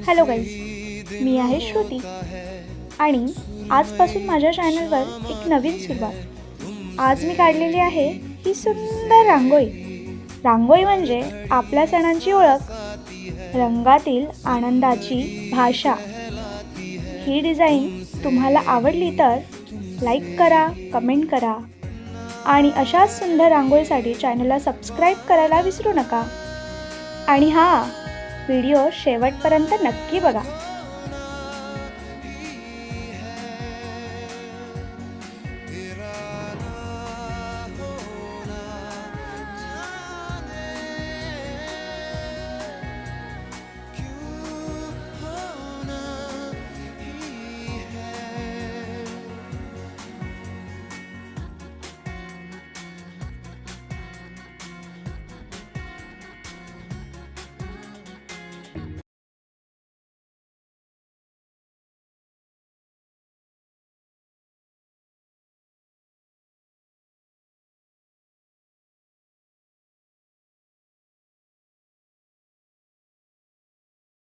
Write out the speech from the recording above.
Hello guys, मी आहे श्रुती आणि आजपासून माझ्या चॅनलवर एक नवीन सुरुवात. आज मी काढलेली आहे ही सुंदर रांगोळी. रांगोळी म्हणजे आपल्या सणांची ओळख, रंगातील आनंदाची भाषा. ही डिझाईन तुम्हाला आवडली तर लाईक करा, कमेंट करा आणि अशाच सुंदर रांगोळीसाठी चॅनलला सबस्क्राईब करायला विसरू नका. आणि हां, व्हिडिओ शेवटपर्यंत नक्की बघा.